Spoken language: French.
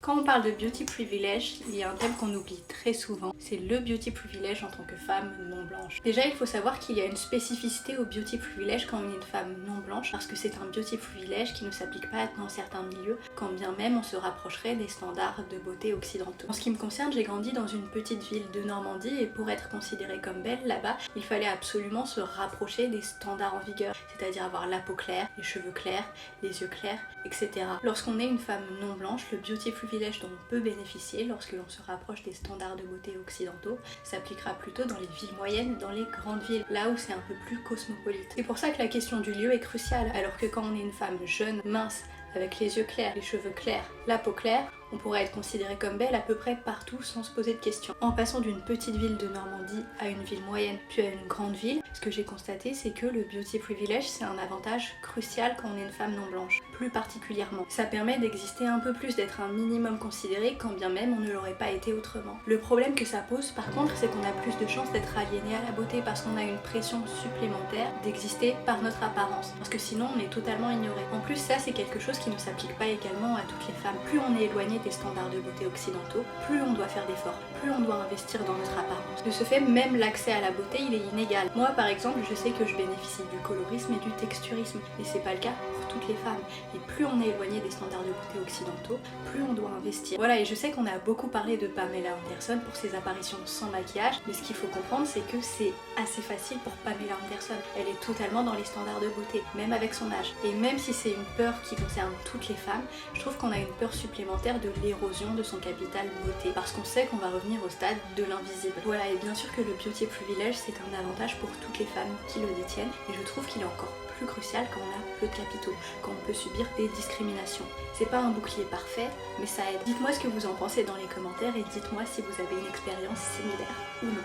Quand on parle de beauty privilege, il y a un thème qu'on oublie très souvent, c'est le beauty privilege en tant que femme non blanche. Déjà, il faut savoir qu'il y a une spécificité au beauty privilege quand on est une femme non blanche, parce que c'est un beauty privilege qui ne s'applique pas dans certains milieux, quand bien même on se rapprocherait des standards de beauté occidentaux. En ce qui me concerne, j'ai grandi dans une petite ville de Normandie et pour être considérée comme belle là-bas, il fallait absolument se rapprocher des standards en vigueur, c'est-à-dire avoir la peau claire, les cheveux clairs, les yeux clairs, etc. Lorsqu'on est une femme non blanche, le beauty privilege dont on peut bénéficier lorsque l'on se rapproche des standards de beauté occidentaux s'appliquera plutôt dans les villes moyennes, dans les grandes villes, là où c'est un peu plus cosmopolite. C'est pour ça que la question du lieu est cruciale, alors que quand on est une femme jeune, mince, avec les yeux clairs, les cheveux clairs, la peau claire, on pourrait être considérée comme belle à peu près partout sans se poser de questions. En passant d'une petite ville de Normandie à une ville moyenne puis à une grande ville, ce que j'ai constaté c'est que le beauty privilege c'est un avantage crucial quand on est une femme non blanche, plus particulièrement. Ça permet d'exister un peu plus, d'être un minimum considéré quand bien même on ne l'aurait pas été autrement. Le problème que ça pose par contre c'est qu'on a plus de chances d'être aliéné à la beauté parce qu'on a une pression supplémentaire d'exister par notre apparence, parce que sinon on est totalement ignoré. En plus ça c'est quelque chose qui ne s'applique pas également à toutes les femmes. Plus on est éloigné des standards de beauté occidentaux, plus on doit faire d'efforts, plus on doit investir dans notre apparence. De ce fait, même l'accès à la beauté, il est inégal. Moi, par exemple, je sais que je bénéficie du colorisme et du texturisme, et c'est pas le cas pour toutes les femmes. Et plus on est éloigné des standards de beauté occidentaux, plus on doit investir. Voilà, et je sais qu'on a beaucoup parlé de Pamela Anderson pour ses apparitions sans maquillage, mais ce qu'il faut comprendre, c'est que c'est assez facile pour Pamela Anderson. Elle est totalement dans les standards de beauté, même avec son âge. Et même si c'est une peur qui concerne toutes les femmes, je trouve qu'on a une peur supplémentaire de l'érosion de son capital beauté, parce qu'on sait qu'on va revenir au stade de l'invisible. Voilà, et bien sûr que le beauty privilege c'est un avantage pour toutes les femmes qui le détiennent, et je trouve qu'il est encore plus crucial quand on a peu de capitaux, quand on peut subir des discriminations. C'est pas un bouclier parfait, mais ça aide. Dites-moi ce que vous en pensez dans les commentaires et dites-moi si vous avez une expérience similaire ou non.